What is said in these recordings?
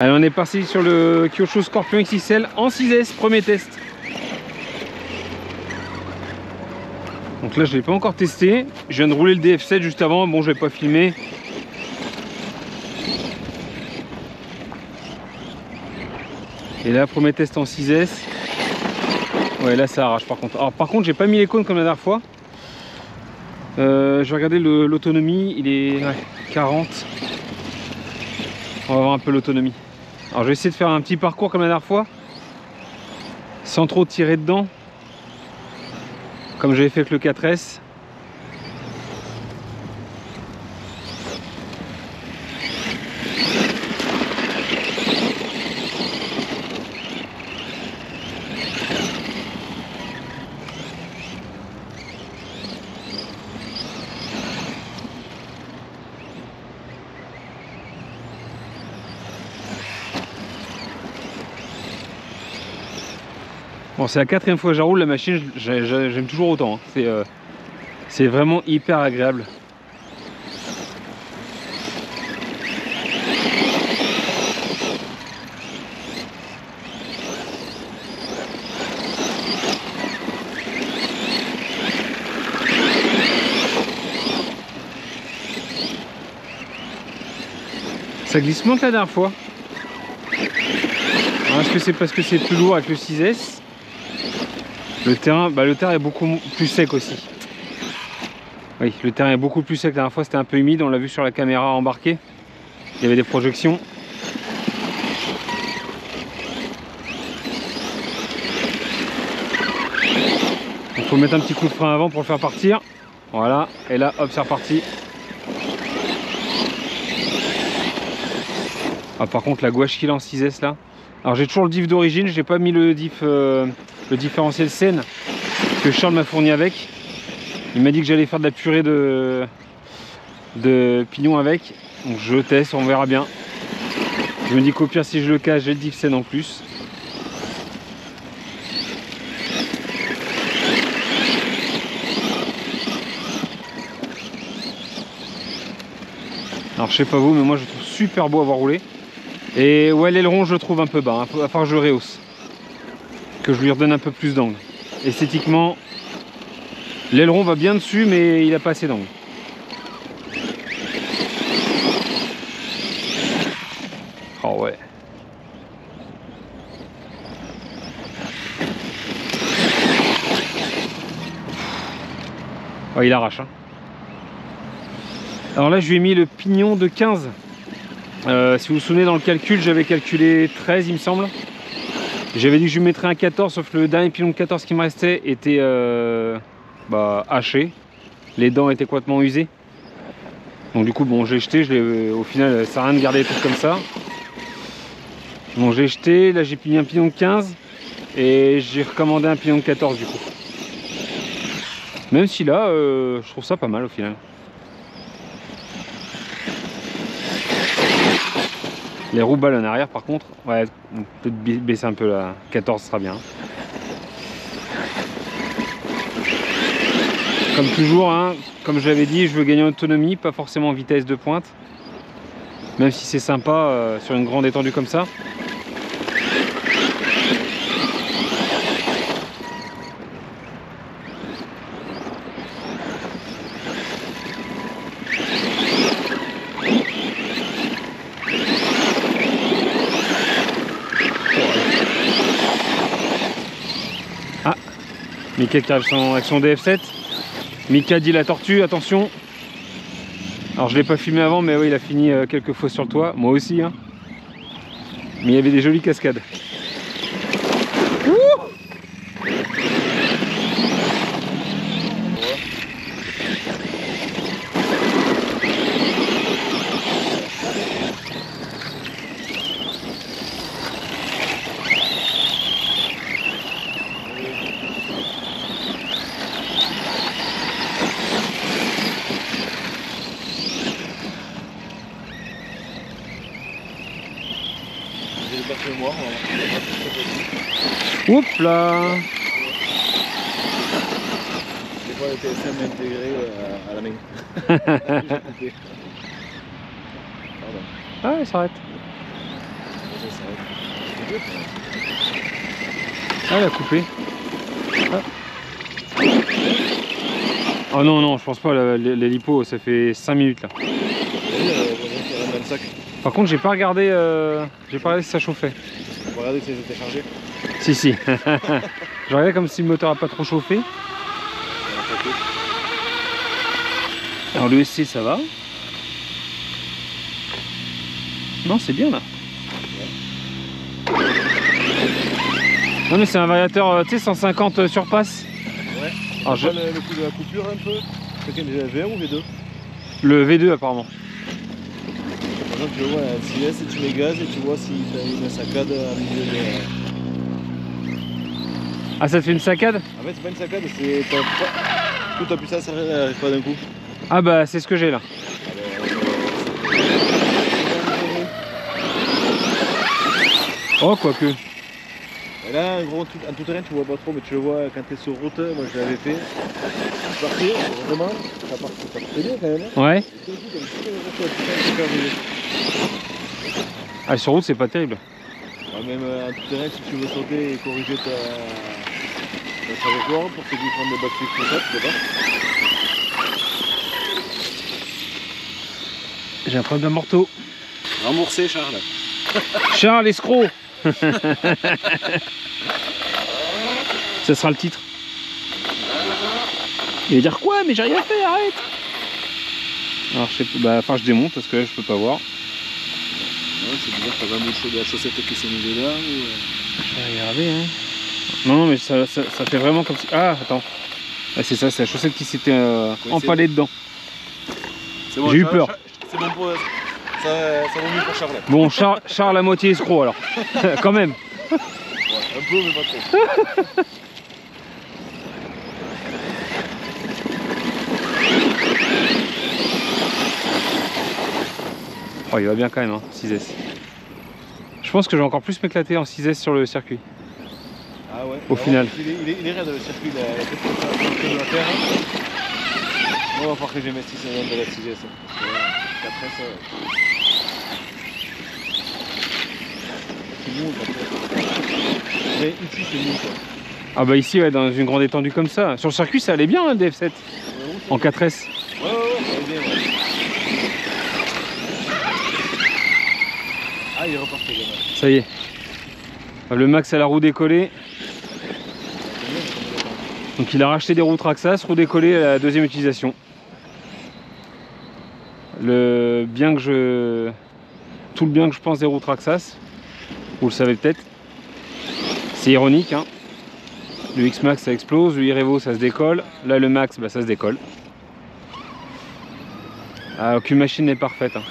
Allez, on est parti sur le Kyosho Scorpion XXL en 6S, premier test. Donc là je ne l'ai pas encore testé, je viens de rouler le DF7 juste avant, bon je vais pas filmer. Et là premier test en 6S. Ouais là ça arrache par contre. Alors par contre j'ai pas mis les cônes comme la dernière fois. Je vais regarder l'autonomie, il est 40. On va voir un peu l'autonomie. Alors je vais essayer de faire un petit parcours comme la dernière fois, sans trop tirer dedans, comme j'avais fait avec le 4S. Bon, c'est la 4e fois que je roule la machine, j'aime toujours autant, hein. C'est vraiment hyper agréable. Ça glisse moins que la dernière fois. Est-ce que c'est parce que c'est plus lourd avec le 6S? Le terrain est beaucoup plus sec aussi. Oui, le terrain est beaucoup plus sec. La dernière fois c'était un peu humide, on l'a vu sur la caméra embarquée. Il y avait des projections. Il faut mettre un petit coup de frein avant pour le faire partir. Voilà, et là hop c'est reparti. Ah, par contre la gouache qu'il a en 6S là. Alors j'ai toujours le diff d'origine, j'ai pas mis le diff le différentiel Sen que Charles m'a fourni avec. Il m'a dit que j'allais faire de la purée de pignon avec. Donc je teste, on verra bien. Je me dis qu'au pire si je le cache, j'ai le diff Sen en plus. Alors je sais pas vous, mais moi je trouve super beau à avoir roulé. Et ouais, l'aileron je le trouve un peu bas, il va falloir que je le rehausse, que je lui redonne un peu plus d'angle. Esthétiquement, l'aileron va bien dessus, mais il a pas assez d'angle. Oh ouais. Oh, il arrache, hein. Alors là je lui ai mis le pignon de 15. Si vous vous souvenez dans le calcul, j'avais calculé 13 il me semble. J'avais dit que je lui mettrais un 14, sauf que le dernier pignon de 14 qui me restait était haché. Les dents étaient complètement usées. Donc du coup bon j'ai jeté, au final ça sert à rien de garder les trucs comme ça. Donc j'ai jeté, là j'ai mis un pignon de 15 et j'ai recommandé un pignon de 14 du coup. Même si là je trouve ça pas mal au final. Les roues ballent en arrière par contre, ouais, peut-être baisser un peu la 14 sera bien. Comme toujours, hein, comme je l'avais dit, je veux gagner en autonomie, pas forcément en vitesse de pointe. Même si c'est sympa sur une grande étendue comme ça. Ah, Mika qui arrive avec son DF7. Mika dit la tortue, attention. Alors je l'ai pas filmé avant, mais oui il a fini quelques fois sur le toit, moi aussi, hein. Mais il y avait des jolies cascades. Ouh, oups là. Des fois le TSM intégré à la main. Ah, il s'arrête. Ah, elle a coupé. Ah. Oh non, non, je pense pas, l'hélipo, ça fait 5 minutes là. Par contre, j'ai pas regardé si ça chauffait. On va regarder si elles étaient chargées. Si, si. Je regardais comme si le moteur a pas trop chauffé. Alors le SC, ça va. Non, c'est bien là. Non mais c'est un variateur, tu sais, 150 surpasse. Ouais. Alors le coup de la coupure un peu. C'est quel V1 ou V2? Le V2 apparemment. Par exemple, tu vois un CS et tu mets gaz et tu vois si tu as une saccade à milieu de... Ah, ça te fait une saccade? En fait, c'est pas une saccade, c'est tout ta puissance n'arrive pas d'un coup. Ah bah c'est ce que j'ai là. Oh, quoique. Et là, en tout terrain, tu vois pas trop, mais tu le vois quand tu es sur route. Moi, je l'avais fait. Je partais, vraiment, ça partait bien quand même. Ouais. Ah, sur route, c'est pas terrible. Ouais, même en tout terrain, si tu veux sauter et corriger ta trajectoire pour ceux qui prennent des backflips comme ça, tu peux pas. J'ai un problème d'amorto. Remboursé, Charles. Charles, escroc. Ça sera le titre. Il va dire quoi? Mais j'ai rien fait, arrête. Alors je sais pas, bah, enfin je démonte parce que là je peux pas voir. Ouais, c'est bizarre, t'as vraiment de la chaussette qui s'est mise dedans ou... Je vais regarder hein. Non mais ça fait vraiment comme si... Ah attends. Ah, c'est ça, c'est la chaussette qui s'était empalée dedans. Bon, j'ai eu peur. C'est bon pour... Ça vaut mieux pour Charles. Bon, Charles à moitié escroc alors. Quand même. Ouais, un peu mais pas trop. Oh, il va bien quand même, hein, 6S. Je pense que je vais encore plus m'éclater en 6S sur le circuit. Ah ouais. Au final. Il est raide le circuit, il a fait de la terre. Moi, il va falloir que j'investisse dans de la 6S. Après ça... C'est mou, mais ici, c'est mou quoi. Ah bah ici, ouais, dans une grande étendue comme ça. Sur le circuit, ça allait bien, hein, le DF7. En 4S. Ouais, ça allait bien, ouais. Ah, il est reparti, quand même. Ça y est. Le max à la roue décollée. Donc il a racheté des roues Traxxas, roue décollée à la deuxième utilisation. Tout le bien que je pense des roues Traxxas, vous le savez peut-être, c'est ironique, hein. Le X-Max ça explose, le Irevo ça se décolle, là le Max bah, ça se décolle. Ah, aucune machine n'est parfaite, hein.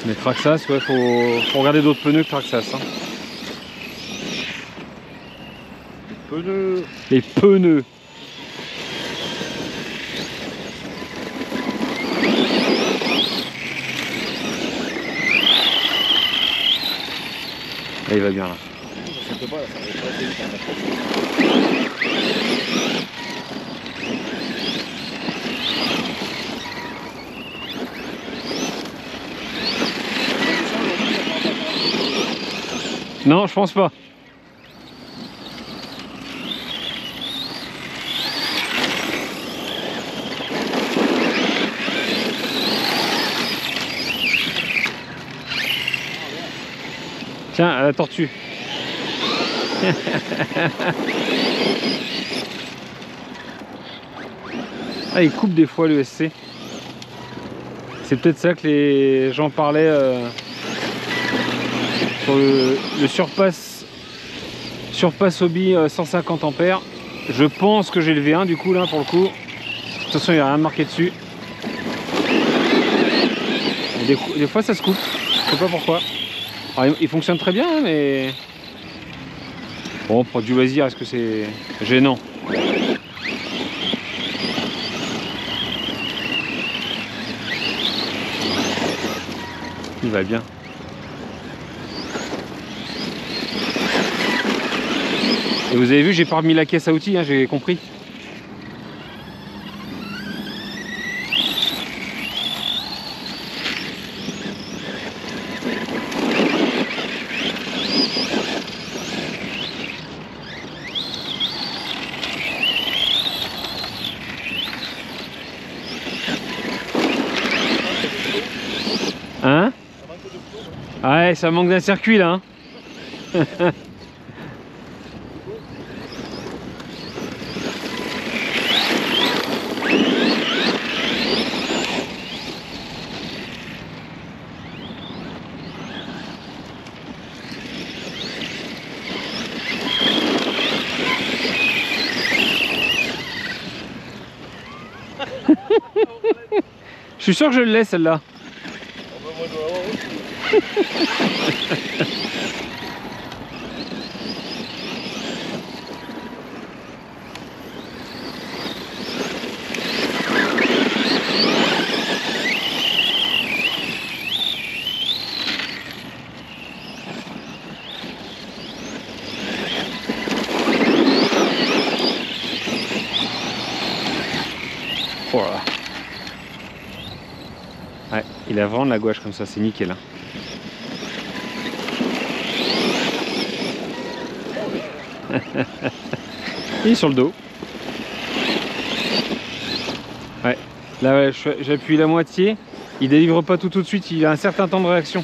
Mais Traxxas, ouais, faut regarder d'autres pneus que Traxxas, hein. Pneus. Les pneus. Là, il va bien là. Ça saute pas, là, ça va être assez vite. Non, je pense pas. Tiens, à la tortue. Ah, il coupe des fois le SC. C'est peut-être ça que les gens parlaient sur le surpass hobby 150 ampères. Je pense que j'ai le V1 du coup là pour le coup. De toute façon il n'y a rien marqué dessus. Des fois ça se coupe. Je sais pas pourquoi. Alors, il fonctionne très bien hein, mais bon pour du loisir est-ce que c'est gênant? Il va bien. Et vous avez vu, j'ai pas remis la caisse à outils, hein, j'ai compris. Ah ouais, ça manque d'un circuit là. Hein. Je suis sûr que je le laisse celle-là. Voilà. Ouais, il a vraiment de la gouache comme ça, c'est nickel. Hein. Il est sur le dos. Ouais, là ouais, j'appuie la moitié. Il délivre pas tout de suite, il a un certain temps de réaction.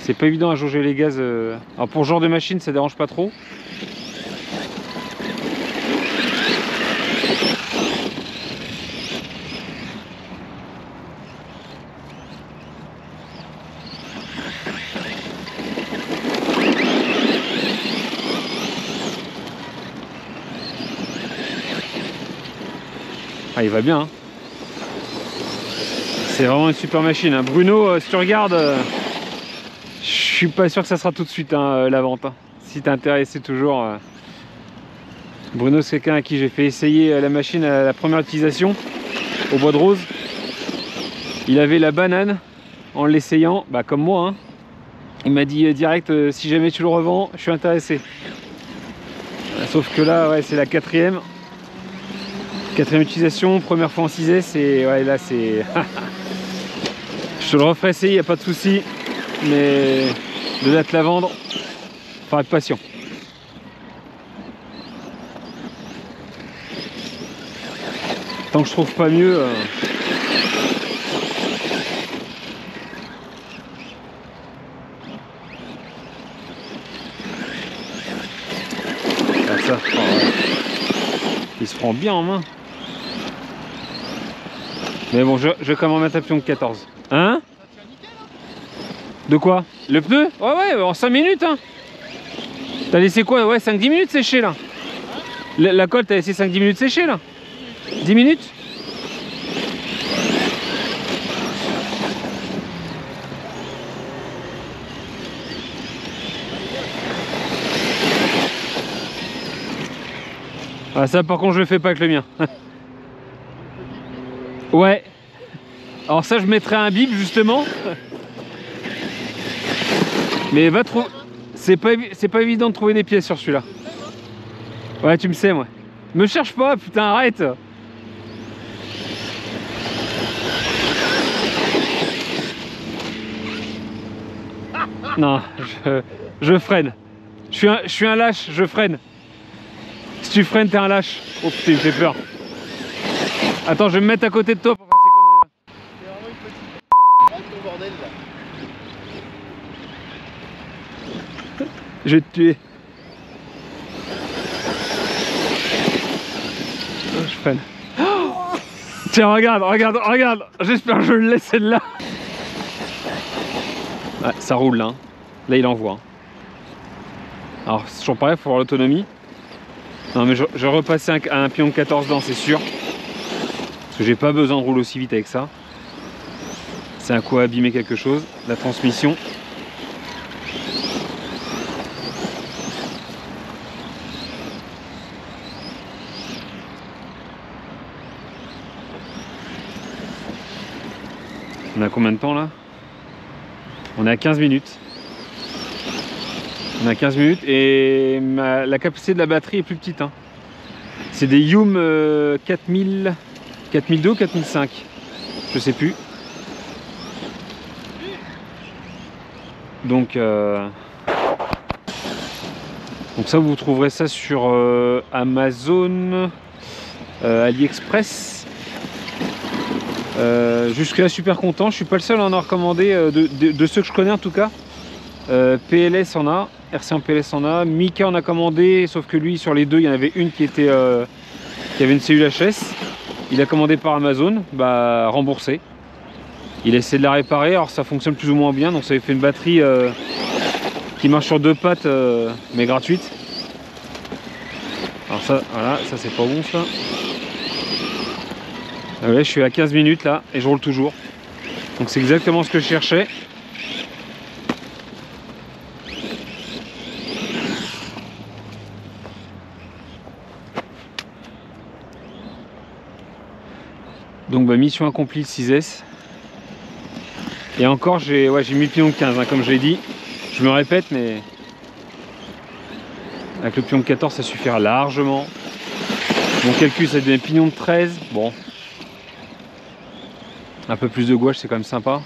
C'est pas évident à jauger les gaz. Alors pour ce genre de machine, ça dérange pas trop. Ah, il va bien. Hein. C'est vraiment une super machine. Hein. Bruno, si tu regardes, je suis pas sûr que ça sera tout de suite hein, la vente. Hein. Si t'es intéressé toujours. Bruno, c'est quelqu'un à qui j'ai fait essayer la machine à la première utilisation au Bois de Rose. Il avait la banane en l'essayant, bah, comme moi. Hein. Il m'a dit direct, si jamais tu le revends, je suis intéressé. Sauf que là, ouais, c'est la quatrième utilisation, première fois en 6S et ouais, là c'est... Je te le referai essayer, il n'y a pas de souci, mais de là te la vendre, faut être patient. Tant que je trouve pas mieux... Ah, ça, oh, ouais. Il se prend bien en main. Mais bon, je vais quand même en mettre un pion de 14. Hein? De quoi? Le pneu? Ouais, ouais, en 5 minutes. Hein. T'as laissé quoi? Ouais, 5-10 minutes sécher là. La colle, t'as laissé 5-10 minutes sécher là. 10 minutes? Ah, ça, par contre, je le fais pas avec le mien. Ouais. Alors ça je mettrai un bip justement. Mais va trop. C'est pas évident de trouver des pièces sur celui-là. Ouais tu me sais moi. Me cherche pas, putain arrête. Non, je freine. Je suis un lâche, je freine. Si tu freines t'es un lâche. Oh putain il me fait peur. Attends je vais me mettre à côté de toi pour faire ces conneries là. C'est vraiment une petite ton bordel là. Je vais te tuer. Oh, je freine. Oh tiens regarde, regarde, regarde. J'espère que je le laisse celle-là. Ouais, ça roule là. Là il envoie. Alors c'est toujours pareil, il faut voir l'autonomie. Non mais je vais repasser un pion de 14 dents c'est sûr. Parce que j'ai pas besoin de rouler aussi vite avec ça. C'est un coup à abîmer quelque chose. La transmission. On a combien de temps là? On est à 15 minutes. On a 15 minutes et la capacité de la batterie est plus petite. Hein. C'est des Yum 4000, 4002 ou 4005. Je sais plus. Donc ça vous trouverez ça sur Amazon, AliExpress. Jusque là super content, je suis pas le seul à en avoir recommandé, de ceux que je connais en tout cas. PLS en a, RC1 PLS en a, Mika en a commandé, sauf que lui sur les deux il y en avait une qui était qui avait une cellule HS. Il a commandé par Amazon, bah remboursé. Il a essayé de la réparer, alors ça fonctionne plus ou moins bien, donc ça lui fait une batterie qui marche sur deux pattes mais gratuite. Alors ça, voilà, ça c'est pas bon ça. Ah ouais, je suis à 15 minutes là et je roule toujours. Donc c'est exactement ce que je cherchais. Donc bah, mission accomplie le 6S. Et encore j'ai mis le pignon de 15 hein, comme je l'ai dit. Je me répète mais avec le pignon de 14 ça suffira largement. Mon calcul ça devient pignon de 13. Bon. Un peu plus de gouache c'est quand même sympa.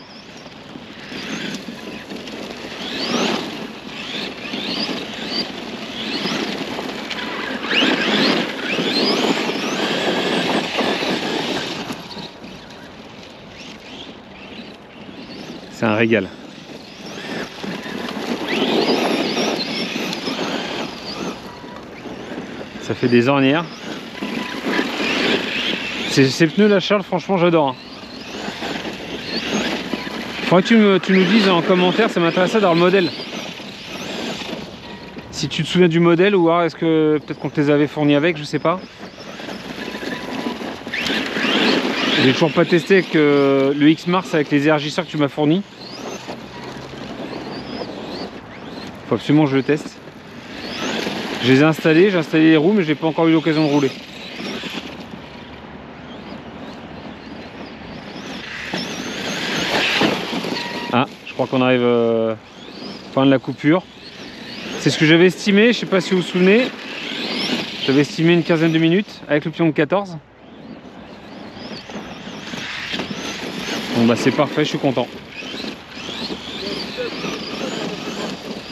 C'est un régal. Ça fait des ornières. Ces pneus là Charles, franchement j'adore. Hein. Faudrait que tu nous dises en commentaire, ça m'intéressait d'avoir le modèle. Si tu te souviens du modèle ou est-ce que peut-être qu'on te les avait fournis avec, je sais pas. J'ai toujours pas testé avec le X-Mars avec les élargisseurs que tu m'as fournis. Faut absolument que je le teste. Je les ai installés, j'ai installé les roues mais j'ai pas encore eu l'occasion de rouler. Ah, je crois qu'on arrive fin de la coupure. C'est ce que j'avais estimé, je sais pas si vous vous souvenez. J'avais estimé une quinzaine de minutes avec le pignon de 14. Bon bah c'est parfait, je suis content.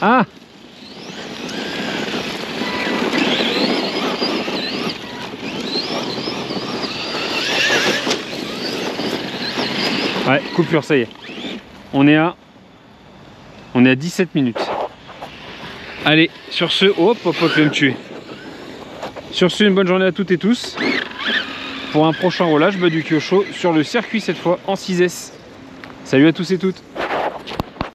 Ah! Ouais, coupure, ça y est. On est à 17 minutes. Allez, sur ce, hop, hop, hop, je vais me tuer. Sur ce, une bonne journée à toutes et tous. Pour un prochain roulage, du Kyosho sur le circuit cette fois en 6S. Salut à tous et toutes.